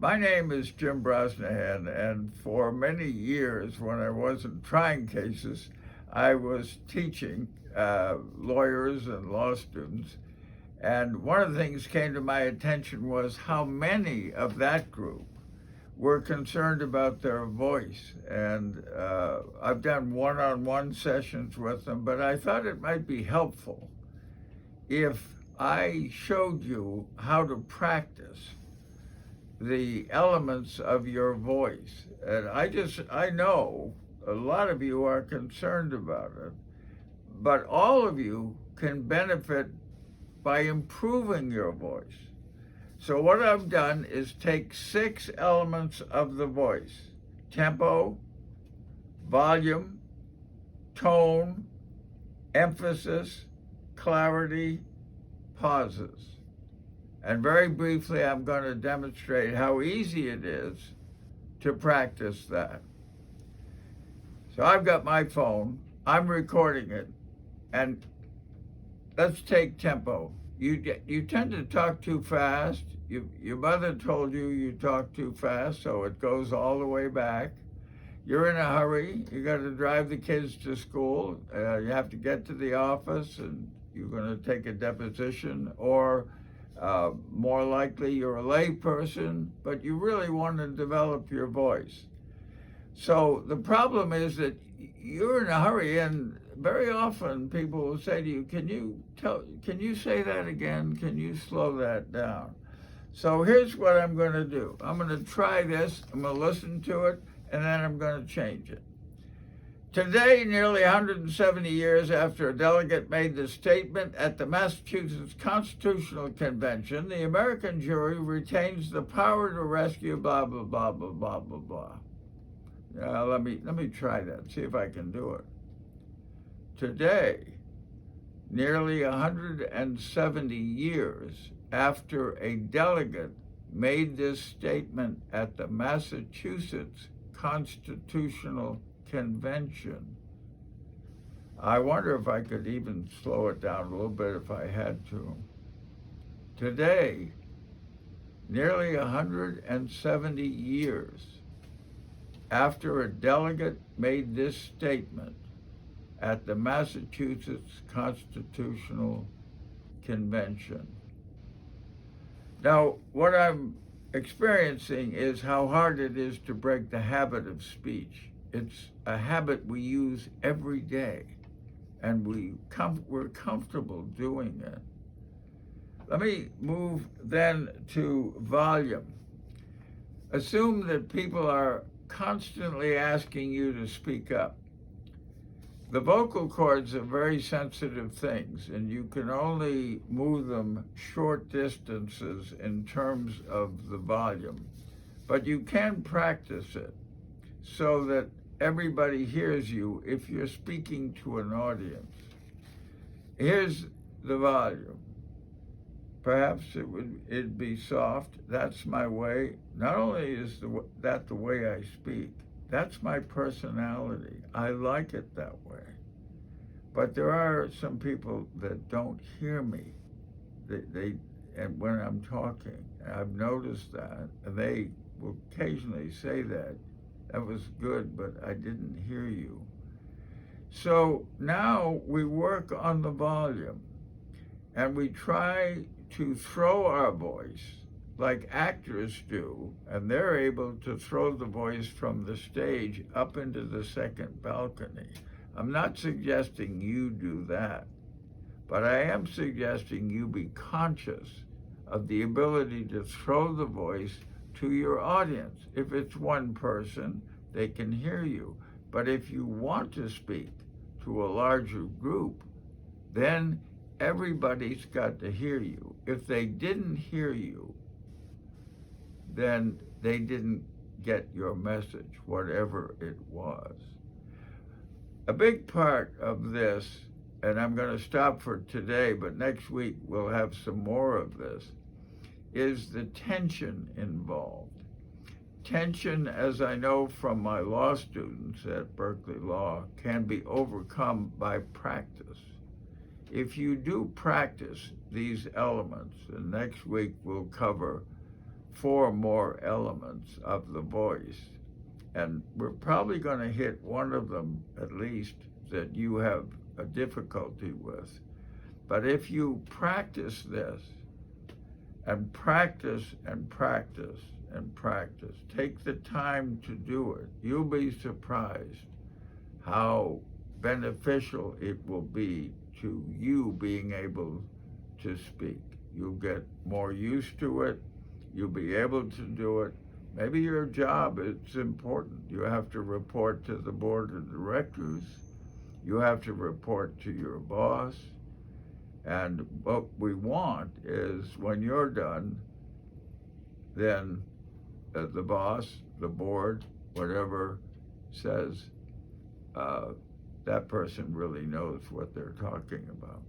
My name is Jim Brosnahan, and for many years, when I wasn't trying cases, I was teaching lawyers and law students. And one of the things came to my attention was how many of that group were concerned about their voice. And I've done one on one sessions with them, but I thought it might be helpful if I showed you how to practice the elements of your voice. And I know a lot of you are concerned about it, but all of you can benefit by improving your voice. So, what I've done is take 6 elements of the voice: tempo, volume, tone, emphasis, clarity, pauses. And very briefly, I'm going to demonstrate how easy it is to practice that. So I've got my phone, I'm recording it, and let's take tempo. You tend to talk too fast. Your mother told you you talk too fast, so it goes all the way back. You're in a hurry. You got to drive the kids to school. You have to get to the office, and you're going to take a deposition, or more likely you're a lay person, but you really want to develop your voice. So the problem is that you're in a hurry, and very often people will say to you, can you say that again? Can you slow that down? So here's what I'm going to do. I'm going to try this. I'm going to listen to it, and then I'm going to change it. Today, nearly 170 years after a delegate made the statement at the Massachusetts Constitutional Convention, the American jury retains the power to rescue blah, blah, blah, blah, blah, blah, blah. Let me try that, see if I can do it. Today, nearly 170 years after a delegate made this statement at the Massachusetts Constitutional Convention. I wonder if I could even slow it down a little bit if I had to. Today, nearly 170 years after a delegate made this statement at the Massachusetts Constitutional Convention. Now, what I'm experiencing is how hard it is to break the habit of speech. It's a habit we use every day, and we're comfortable doing it. Let me move then to volume. Assume that people are constantly asking you to speak up. The vocal cords are very sensitive things, and you can only move them short distances in terms of the volume. But you can practice it so that everybody hears you if you're speaking to an audience. Here's the volume. Perhaps it'd be soft. That's my way. Not only is that the way I speak, that's my personality. I like it that way. But there are some people that don't hear me. And when I'm talking, I've noticed that. They will occasionally say that was good, but I didn't hear you. So now we work on the volume, and we try to throw our voice like actors do, and they're able to throw the voice from the stage up into the second balcony. I'm not suggesting you do that, but I am suggesting you be conscious of the ability to throw the voice to your audience. If it's one person, they can hear you. But if you want to speak to a larger group, then everybody's got to hear you. If they didn't hear you, then they didn't get your message, whatever it was. A big part of this, and I'm going to stop for today, but next week we'll have some more of this, is the tension involved. Tension, as I know from my law students at Berkeley Law, can be overcome by practice. If you do practice these elements, and next week we'll cover four more elements of the voice. And we're probably going to hit one of them at least that you have a difficulty with. But if you practice this and practice and practice and practice, take the time to do it, you'll be surprised how beneficial it will be to you being able to speak. You'll get more used to it. You'll be able to do it. Maybe your job is important. You have to report to the board of directors. You have to report to your boss. And what we want is when you're done, then the boss, the board, whatever says, that person really knows what they're talking about.